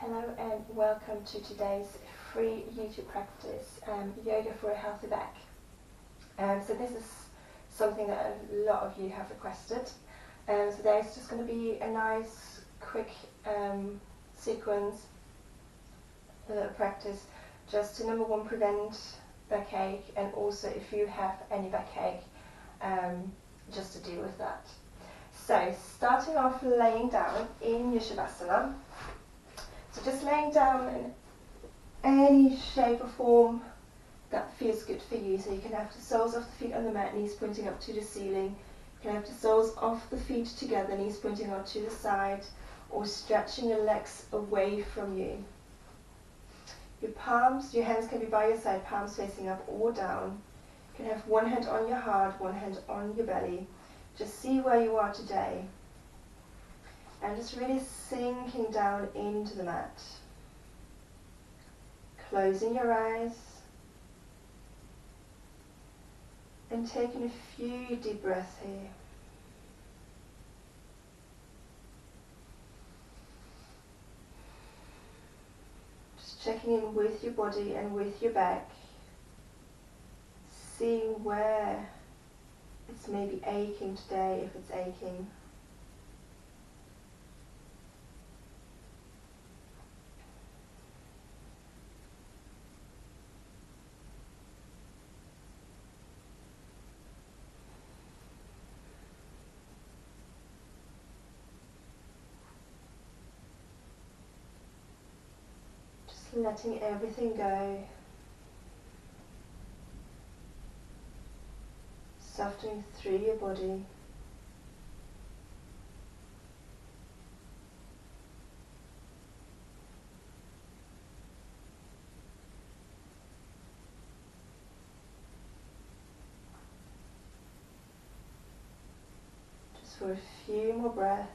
Hello and welcome to today's free YouTube practice, Yoga for a Healthy Back. So this is something that a lot of you have requested. So there's just going to be a nice quick sequence practice just to number one, prevent backache, and also if you have any backache, just to deal with that. So starting off laying down in your Shavasana. So just laying down in any shape or form that feels good for you. So you can have the soles of the feet on the mat, knees pointing up to the ceiling. You can have the soles of the feet together, knees pointing out to the side, or stretching your legs away from you. Your hands can be by your side, palms facing up or down. You can have one hand on your heart, one hand on your belly. Just see where you are today. And just really sinking down into the mat. Closing your eyes. And taking a few deep breaths here. Just checking in with your body and with your back. Seeing where it's maybe aching today, if it's aching. Letting everything go, softening through your body. Just for a few more breaths.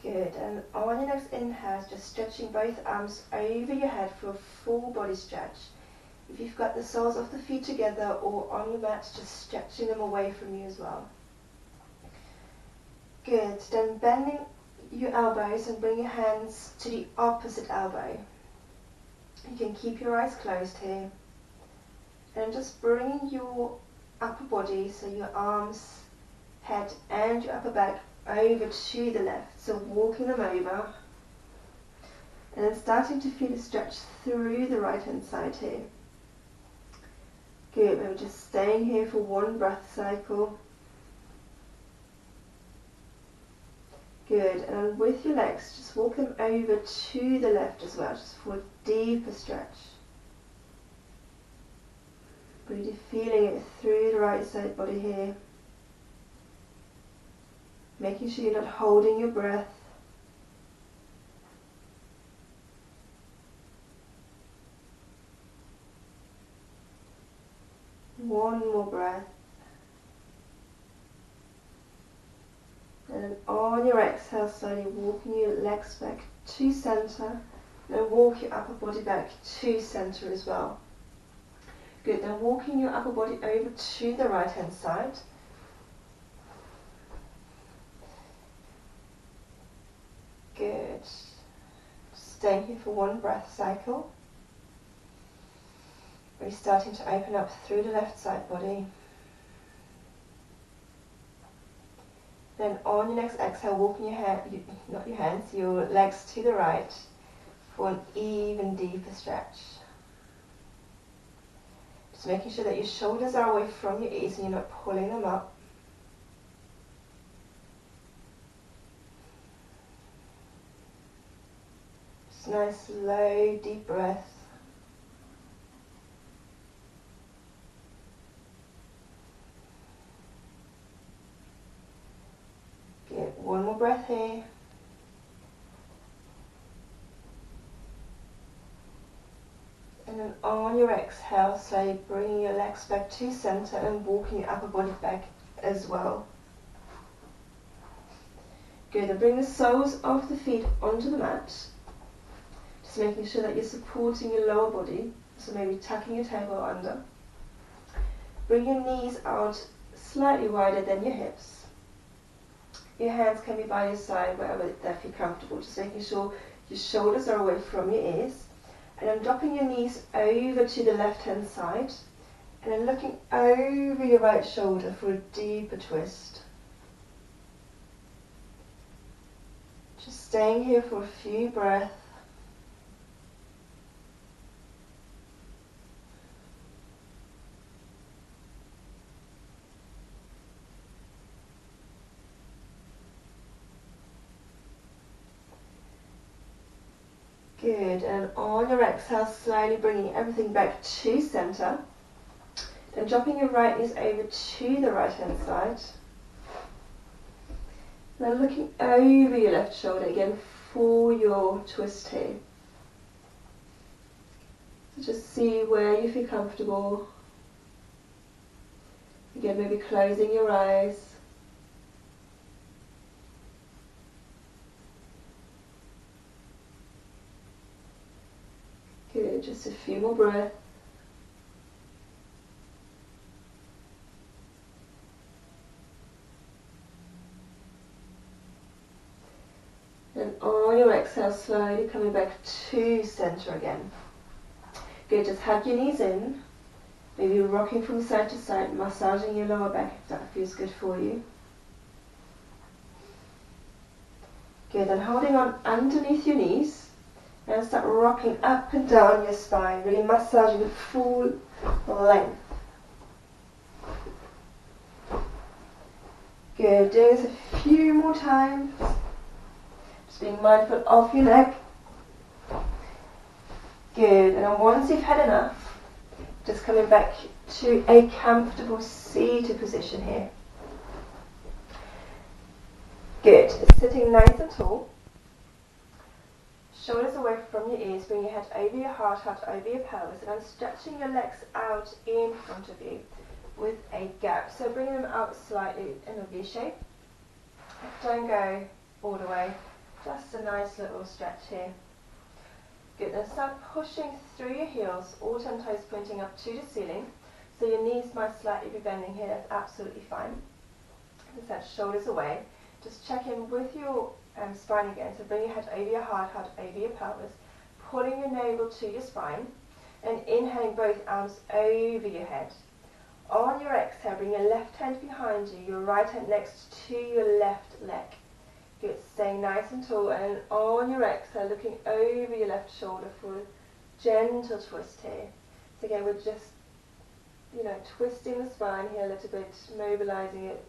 Good, and on your next inhale, just stretching both arms over your head for a full body stretch. If you've got the soles of the feet together or on the mat, just stretching them away from you as well. Good, then bending your elbows and bring your hands to the opposite elbow. You can keep your eyes closed here. And just bringing your upper body, so your arms, head and your upper back, over to the left, so walking them over, and then starting to feel a stretch through the right hand side here. Good, we're just staying here for one breath cycle. Good, and with your legs, just walk them over to the left as well, just for a deeper stretch. Really feeling it through the right side body here. Making sure you're not holding your breath. One more breath. And then on your exhale, slowly walking your legs back to center. And walk your upper body back to center as well. Good, then walking your upper body over to the right hand side. Good. Staying here for one breath cycle. We're starting to open up through the left side body. Then on your next exhale, walking your legs to the right for an even deeper stretch. Just making sure that your shoulders are away from your ears and you're not pulling them up. Nice, slow, deep breath. Good, one more breath here. And then on your exhale, slowly bringing your legs back to center and walking your upper body back as well. Good, then bring the soles of the feet onto the mat. Just making sure that you're supporting your lower body. So maybe tucking your tailbone under. Bring your knees out slightly wider than your hips. Your hands can be by your side, wherever they feel comfortable. Just making sure your shoulders are away from your ears. And then dropping your knees over to the left-hand side. And then looking over your right shoulder for a deeper twist. Just staying here for a few breaths. Good, and on your exhale, slowly bringing everything back to center. Then dropping your right knees over to the right hand side. Now looking over your left shoulder again for your twist here. So just see where you feel comfortable. Again, maybe closing your eyes. Good, just a few more breaths. And on your exhale, slowly coming back to center again. Good, just hug your knees in. Maybe rocking from side to side, massaging your lower back if that feels good for you. Good, then holding on underneath your knees. And start rocking up and down your spine, really massaging full length. Good, doing this a few more times. Just being mindful of your neck. Good, and then once you've had enough, just coming back to a comfortable seated position here. Good, sitting nice and tall. Shoulders away from your ears, bring your head over your heart, heart over your pelvis, and I'm stretching your legs out in front of you with a gap. So bring them out slightly in a V shape. Don't go all the way, just a nice little stretch here. Good, then start pushing through your heels, all 10 toes pointing up to the ceiling. So your knees might slightly be bending here, that's absolutely fine. And set shoulders away. Just check in with your spine again, so bring your head over your heart, heart over your pelvis, pulling your navel to your spine, and inhaling both arms over your head. On your exhale, bring your left hand behind you, your right hand next to your left leg. Good, staying nice and tall, and on your exhale, looking over your left shoulder for a gentle twist here. So again, we're just, twisting the spine here a little bit, mobilizing it,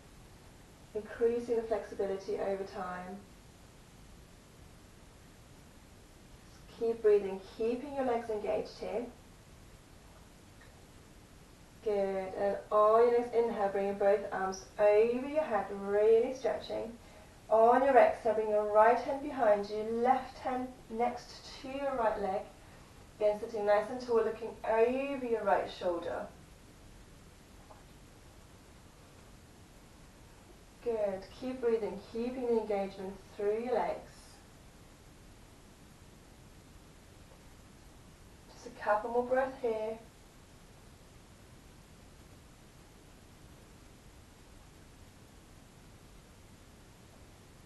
increasing the flexibility over time. Keep breathing, keeping your legs engaged here. Good, and on your next inhale, bringing both arms over your head, really stretching. On your exhale, bring your right hand behind you, left hand next to your right leg. Again, sitting nice and tall, looking over your right shoulder. Good, keep breathing, keeping the engagement through your legs. A couple more breaths here.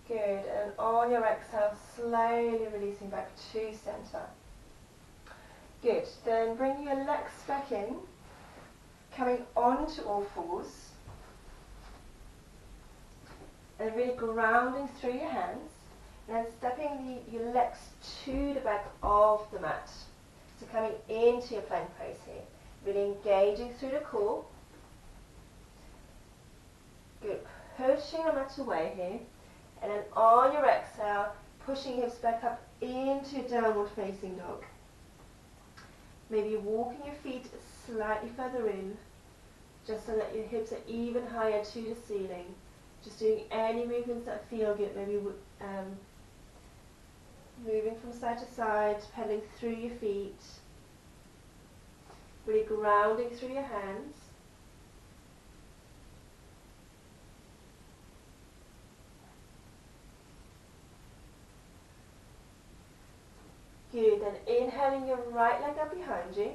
Good, and on your exhale, slowly releasing back to center. Good, then bring your legs back in, coming onto all fours, and really grounding through your hands, and then stepping your legs to the back of the mat. So coming into your plank pose here, really engaging through the core. Good, pushing the mat away here, and then on your exhale, pushing hips back up into downward facing dog. Maybe walking your feet slightly further in, just so that your hips are even higher to the ceiling. Just doing any movements that feel good, maybe moving from side to side, pedaling through your feet. Really grounding through your hands. inhaling your right leg up behind you,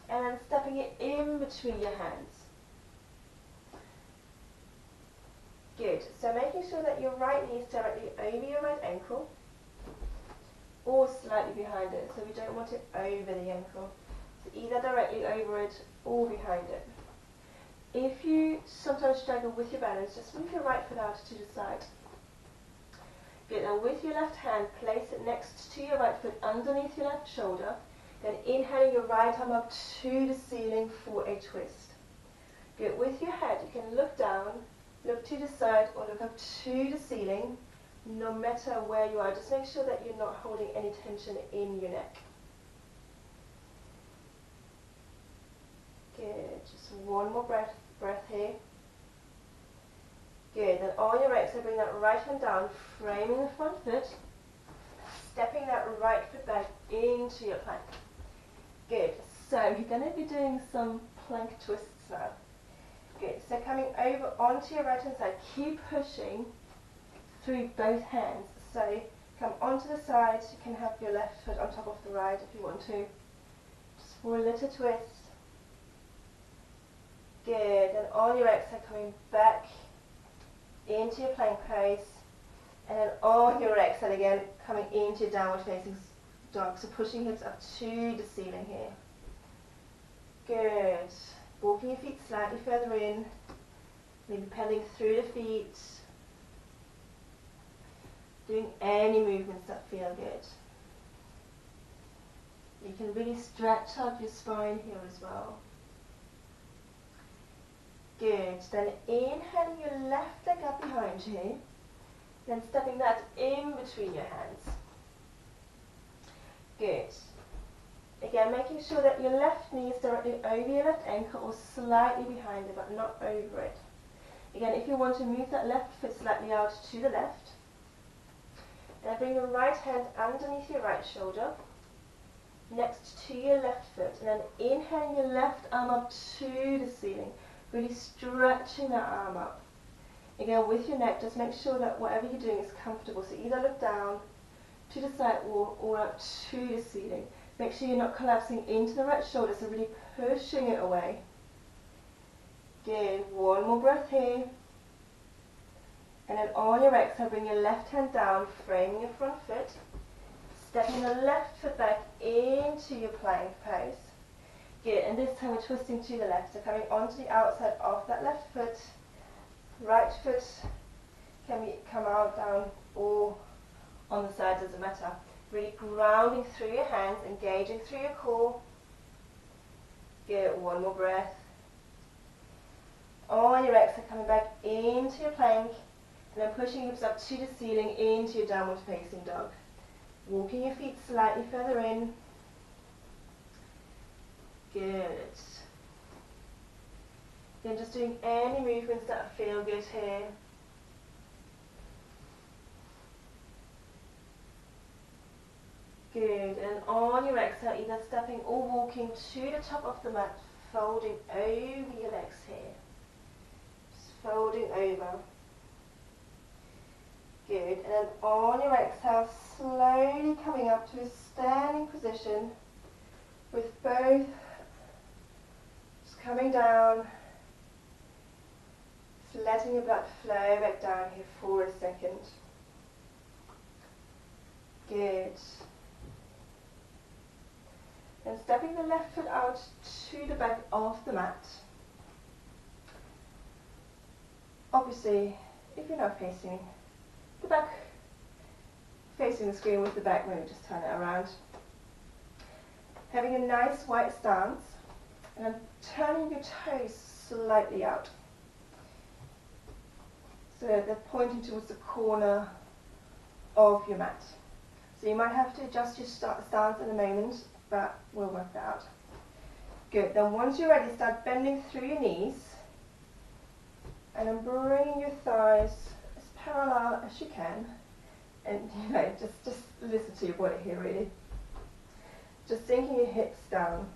and then stepping it in between your hands. Good. So making sure that your right knee is directly over your right ankle, or slightly behind it. So we don't want it over the ankle. So either directly over it or behind it. If you sometimes struggle with your balance, just move your right foot out to the side. Good. Now with your left hand, place it next to your right foot underneath your left shoulder. Then inhaling your right arm up to the ceiling for a twist. Good. With your head, you can look down, look to the side, or look up to the ceiling. No matter where you are, just make sure that you're not holding any tension in your neck. Good. Just one more breath here. Good. Then on your exhale, bring that right hand down, framing the front foot, stepping that right foot back into your plank. Good. So you're going to be doing some plank twists now. Good. So coming over onto your right hand side, keep pushing through both hands. So come onto the side, you can have your left foot on top of the right if you want to. Just for a little twist. Good. And on your exhale, coming back into your plank pose. And then on your exhale again, coming into your downward facing dog. So pushing hips up to the ceiling here. Good. Walking your feet slightly further in. Maybe pedaling through the feet. Doing any movements that feel good. You can really stretch out your spine here as well. Good. Then inhaling your left leg up behind you. Then stepping that in between your hands. Good. Again, making sure that your left knee is directly over your left ankle or slightly behind it, but not over it. Again, if you want to move that left foot slightly out to the left, then bring your right hand underneath your right shoulder, next to your left foot, and then inhaling your left arm up to the ceiling, really stretching that arm up. Again, with your neck, just make sure that whatever you're doing is comfortable. So either look down to the side wall or up to the ceiling. Make sure you're not collapsing into the right shoulder, so really pushing it away. Good. One more breath here. And then on your exhale, bring your left hand down, framing your front foot. Stepping the left foot back into your plank pose. Good. And this time we're twisting to the left. So coming onto the outside of that left foot. Right foot can come out, down, or on the side, doesn't matter. Really grounding through your hands, engaging through your core. Good. One more breath. On your exhale, coming back into your plank, and then pushing hips up to the ceiling into your downward facing dog. Walking your feet slightly further in. Good. Then just doing any movements that feel good here. Good. And on your exhale, either stepping or walking to the top of the mat, folding over your legs here. Just folding over. Good. And then on your exhale, slowly coming up to a standing position with both just coming down. Just letting your blood flow back down here for a second. Good. And stepping the left foot out to the back of the mat. Obviously, if you're not facing the back, facing the screen with the back, maybe just turn it around. Having a nice wide stance, and then turning your toes slightly out. So they're pointing towards the corner of your mat. So you might have to adjust your stance in a moment, but we'll work that out. Good. Then once you're ready, start bending through your knees, and then bringing your thighs as parallel as you can, and just listen to your body here really. Just sinking your hips down.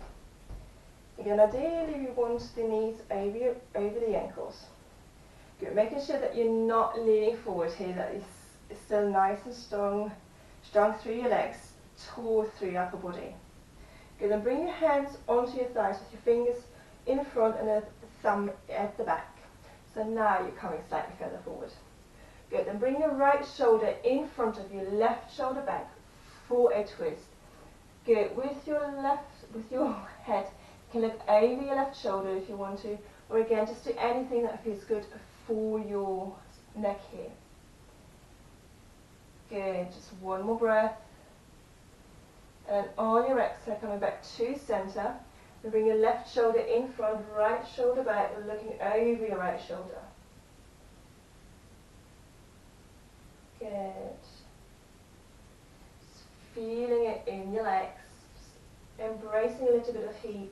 Again, ideally you want the knees over the ankles. Good. Making sure that you're not leaning forward here, that it's still nice and strong through your legs. tore through your upper body. Good, then bring your hands onto your thighs with your fingers in front and a thumb at the back. So now you're coming slightly further forward. Good, then bring your right shoulder in front of your left shoulder back for a twist. Good, with your head, you can look over your left shoulder if you want to, or again, just do anything that feels good for your neck here. Good, just one more breath. And on your exhale, coming back to center, and bring your left shoulder in front, right shoulder back, and looking over your right shoulder. Good. Just feeling it in your legs, embracing a little bit of heat.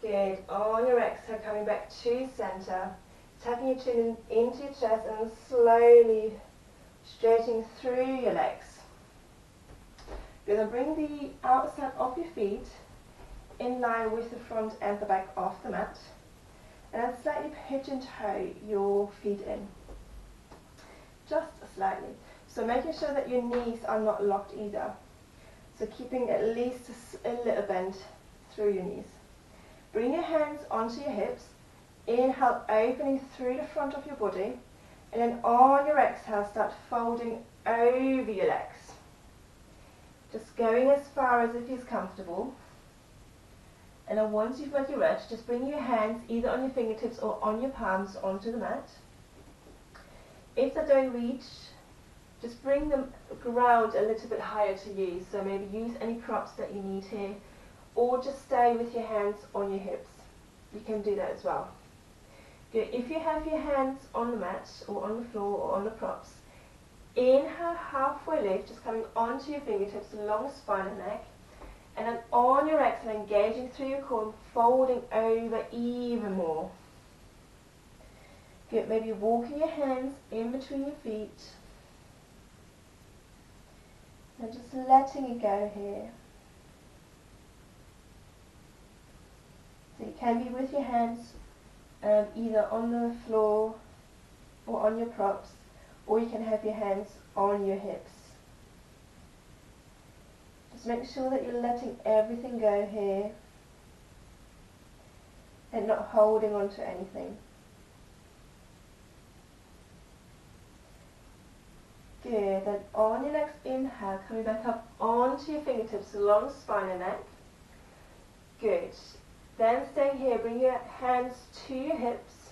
Good. On your exhale, coming back to center, tucking your chin into your chest and slowly straightening through your legs. Good. Then bring the outside of your feet in line with the front and the back of the mat, and then slightly pigeon toe your feet in. Just slightly. So making sure that your knees are not locked either. So keeping at least a little bend through your knees. Bring your hands onto your hips. Inhale, opening through the front of your body. And then on your exhale, start folding over your legs. Just going as far as it feels comfortable. And then once you've got your edge, just bring your hands either on your fingertips or on your palms onto the mat. If they don't reach, just bring the ground a little bit higher to you. So maybe use any props that you need here, or just stay with your hands on your hips. You can do that as well. Good. If you have your hands on the mat or on the floor or on the props, inhale, halfway lift, just coming onto your fingertips, long spine and neck. And then on your exhale, engaging through your core, folding over even more. Good, maybe walking your hands in between your feet. And just letting it go here. So you can be with your hands either on the floor or on your props, or you can have your hands on your hips. Just make sure that you're letting everything go here and not holding on to anything. Good, then on your next inhale, coming back up onto your fingertips, long spine and neck. Good. Then staying here, bring your hands to your hips,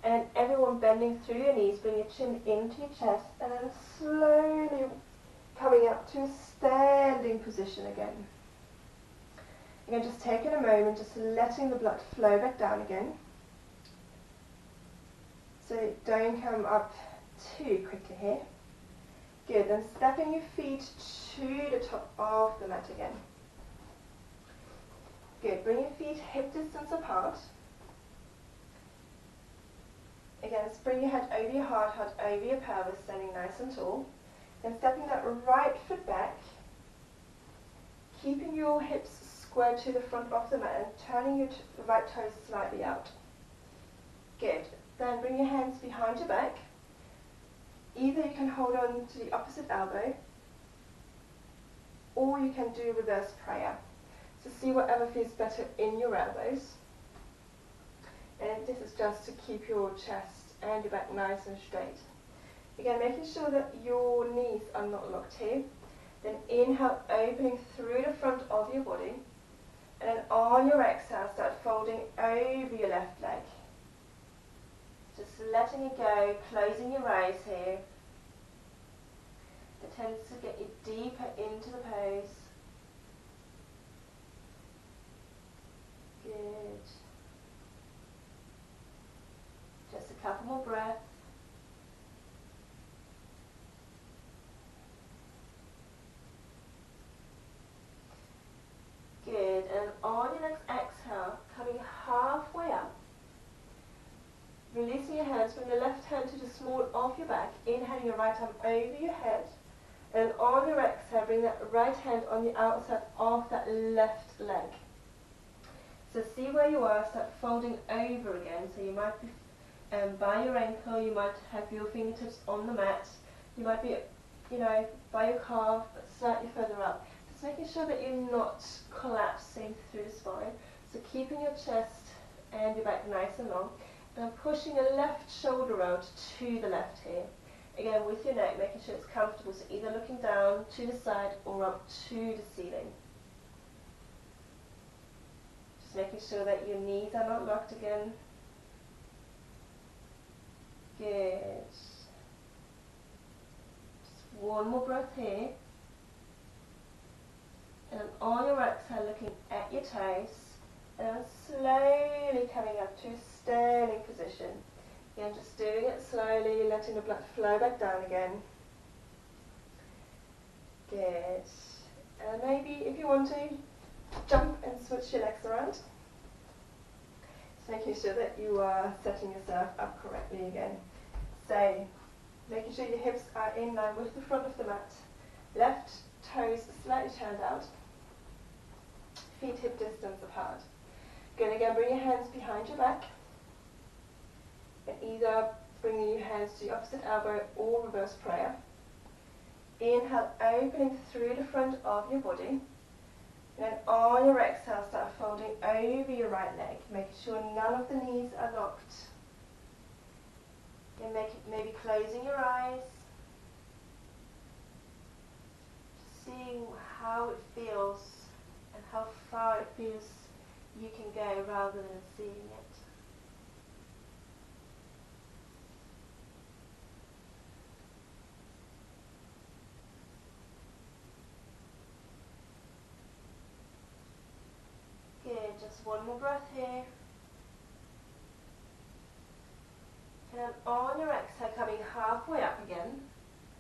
and everyone bending through your knees, bring your chin into your chest, and then slowly coming up to a standing position again. Again, just taking a moment, just letting the blood flow back down again. So don't come up too quickly here. Good, then stepping your feet to the top of the mat again. Good, bring your feet hip distance apart. Again, bring your head over your heart over your pelvis, standing nice and tall. Then stepping that right foot back, keeping your hips squared to the front of the mat and turning your right toes slightly out. Good, then bring your hands behind your back. Either you can hold on to the opposite elbow, or you can do reverse prayer. So see whatever feels better in your elbows. And this is just to keep your chest and your back nice and straight. Again, making sure that your knees are not locked here. Then inhale, opening through the front of your body. And then on your exhale, start folding over your left leg. Just letting it go, closing your eyes here. It tends to get you deeper into the pose. Good. Just a couple more breaths. Good, and on your next exhale, coming halfway up, releasing your hands, bring your left hand to the small of your back, inhaling your right arm over your head, and on your exhale, bring that right hand on the outside of that left leg. So see where you are, start folding over again. So you might be by your ankle, you might have your fingertips on the mat, you might be you know, by your calf, but slightly further up. Just making sure that you're not collapsing through the spine. So keeping your chest and your back nice and long. And I'm pushing your left shoulder out to the left here. Again, with your neck, making sure it's comfortable. So either looking down to the side or up to the ceiling. Just making sure that your knees are not locked again. Good. Just one more breath here. And on your exhale, looking at your toes. And then slowly coming up to a standing position. Again, just doing it slowly, letting the blood flow back down again. Good. And maybe if you want to, jump and switch your legs around. Just making sure that you are setting yourself up correctly again. So, making sure your hips are in line with the front of the mat. Left toes slightly turned out. Feet hip distance apart. Good, again, bring your hands behind your back. And either bringing your hands to your opposite elbow or reverse prayer. Inhale, opening through the front of your body. And then on your exhale, start folding over your right leg, making sure none of the knees are locked. And maybe closing your eyes. Seeing how it feels and how far it feels you can go rather than seeing it. Good, just one more breath here. And then on your exhale, coming halfway up again.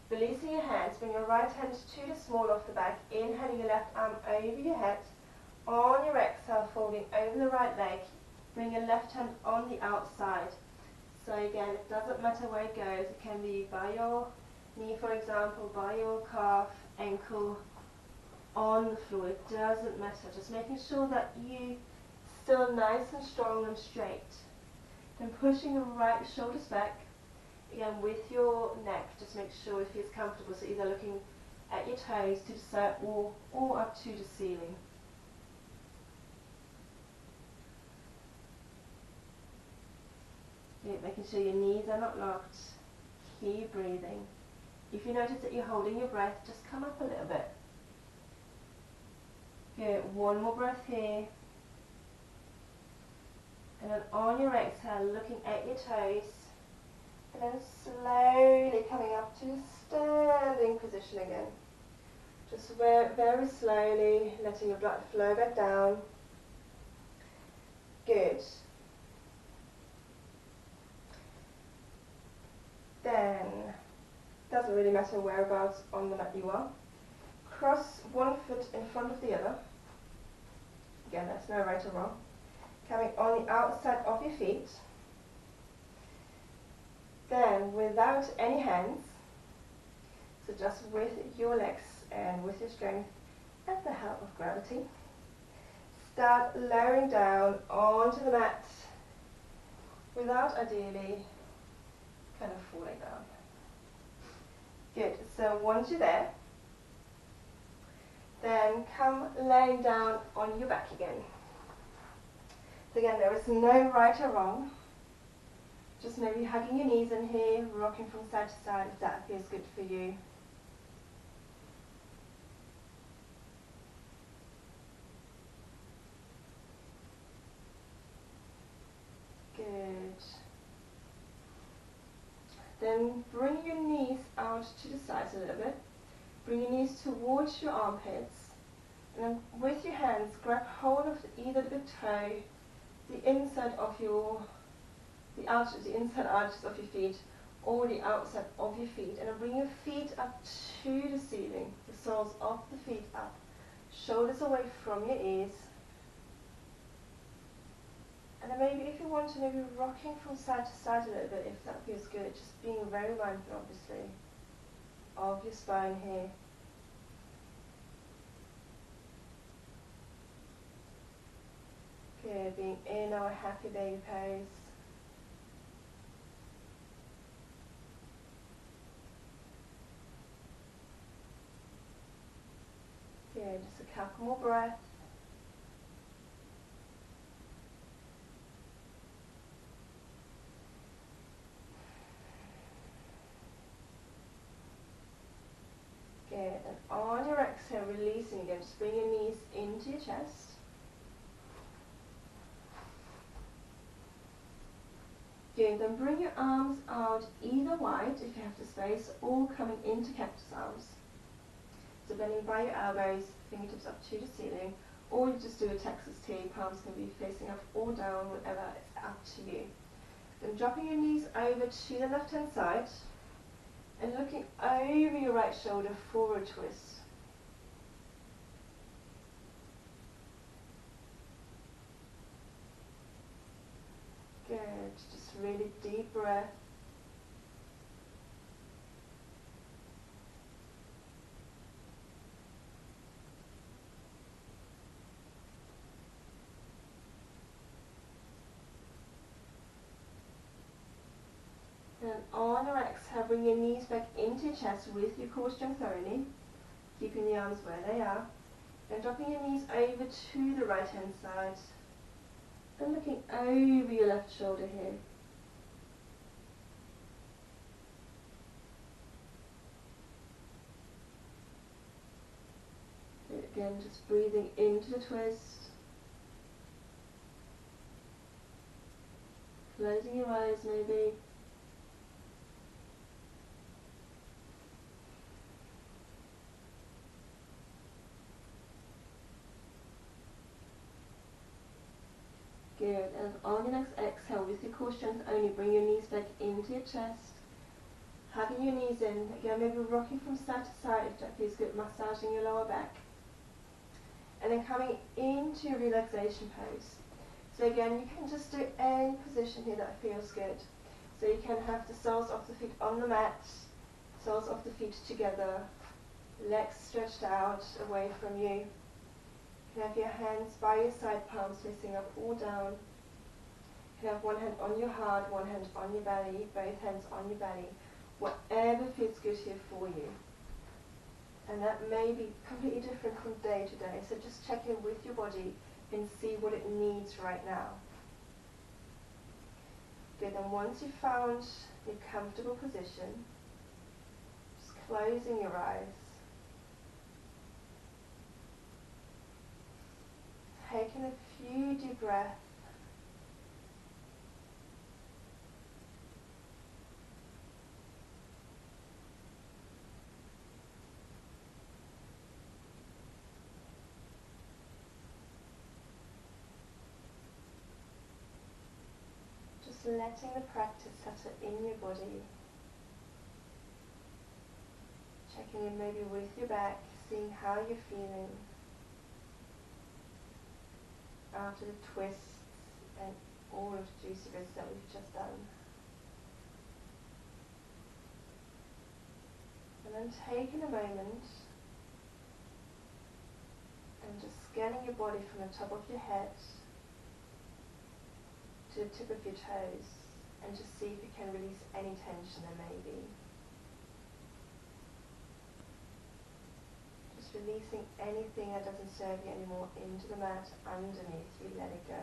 Releasing your hands, bring your right hand to the small of the back. Inhaling your left arm over your head. On your exhale, folding over the right leg. Bring your left hand on the outside. So again, it doesn't matter where it goes. It can be by your knee, for example, by your calf, ankle, on the floor. It doesn't matter. Just making sure that you still nice and strong and straight. Then pushing your right shoulders back. Again, with your neck, just make sure it feels comfortable. So either looking at your toes to the side or up to the ceiling. Good, making sure your knees are not locked. Keep breathing. If you notice that you're holding your breath, just come up a little bit. Good, one more breath here. And then on your exhale, looking at your toes. And then slowly coming up to standing position again. Just very slowly letting your blood flow back down. Good. Then, doesn't really matter whereabouts on the mat you are. Cross one foot in front of the other. Again, that's no right or wrong. Coming on the outside of your feet. Then, without any hands, so just with your legs and with your strength and the help of gravity, start lowering down onto the mat without ideally kind of falling down. Good, so once you're there, then come laying down on your back again. So again, there is no right or wrong. Just maybe hugging your knees in here, rocking from side to side if that feels good for you. Good. Then bring your knees out to the sides a little bit. Bring your knees towards your armpits. And then with your hands, grab hold of either the toe, the inside of the inside arches of your feet, or the outside of your feet. And then bring your feet up to the ceiling, the soles of the feet up. Shoulders away from your ears. And then maybe if you want to, maybe rocking from side to side a little bit if that feels good. Just being very mindful, obviously, of your spine here. Good, being in our happy baby pose. just a couple more breaths. Good, and on your exhale, releasing again, just bring your knees into your chest. Good, then bring your arms out either wide if you have the space, or coming into cactus arms. So bending by your elbows, fingertips up to the ceiling, or you just do a Texas T, palms can be facing up or down, whatever, it's up to you. Then dropping your knees over to the left hand side, and looking over your right shoulder, forward twist. Good, just really deep breath. And on your exhale, bring your knees back into your chest with your core strength only, keeping the arms where they are. And dropping your knees over to the right hand side, and looking over your left shoulder here. Again, just breathing into the twist. Closing your eyes maybe. Good, and on your next exhale, with your core strength only, bring your knees back into your chest. Hugging your knees in, again maybe rocking from side to side if that feels good, massaging your lower back. And then coming into your relaxation pose. So again, you can just do any position here that feels good. So you can have the soles of the feet on the mat, soles of the feet together, legs stretched out away from you. You can have your hands by your side, palms facing up or down. You can have one hand on your heart, one hand on your belly, both hands on your belly. Whatever feels good here for you. And that may be completely different from day to day, so just check in with your body and see what it needs right now. Good, and once you've found your comfortable position, just closing your eyes. Taking a few deep breaths. Just letting the practice settle in your body. Checking in maybe with your back, seeing how you're feeling after the twists and all of the juicy bits that we've just done. And then taking a moment and just scanning your body from the top of your head to the tip of your toes, and just see if you can release any tension there may be. Just releasing anything that doesn't serve you anymore into the mat underneath you, let it go.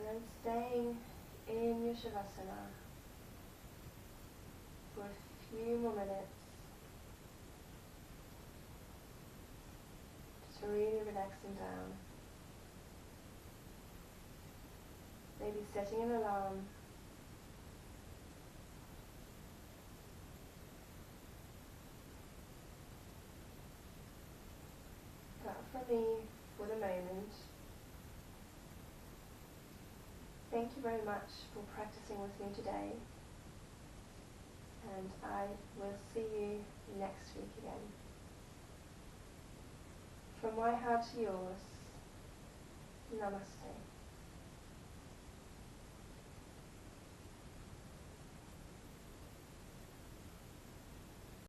And staying in your Shavasana for a few more minutes. Just really relaxing down. Maybe setting an alarm. But for me, for the moment, thank you very much for practicing with me today. and I will see you next week again. From my heart to yours, Namaste.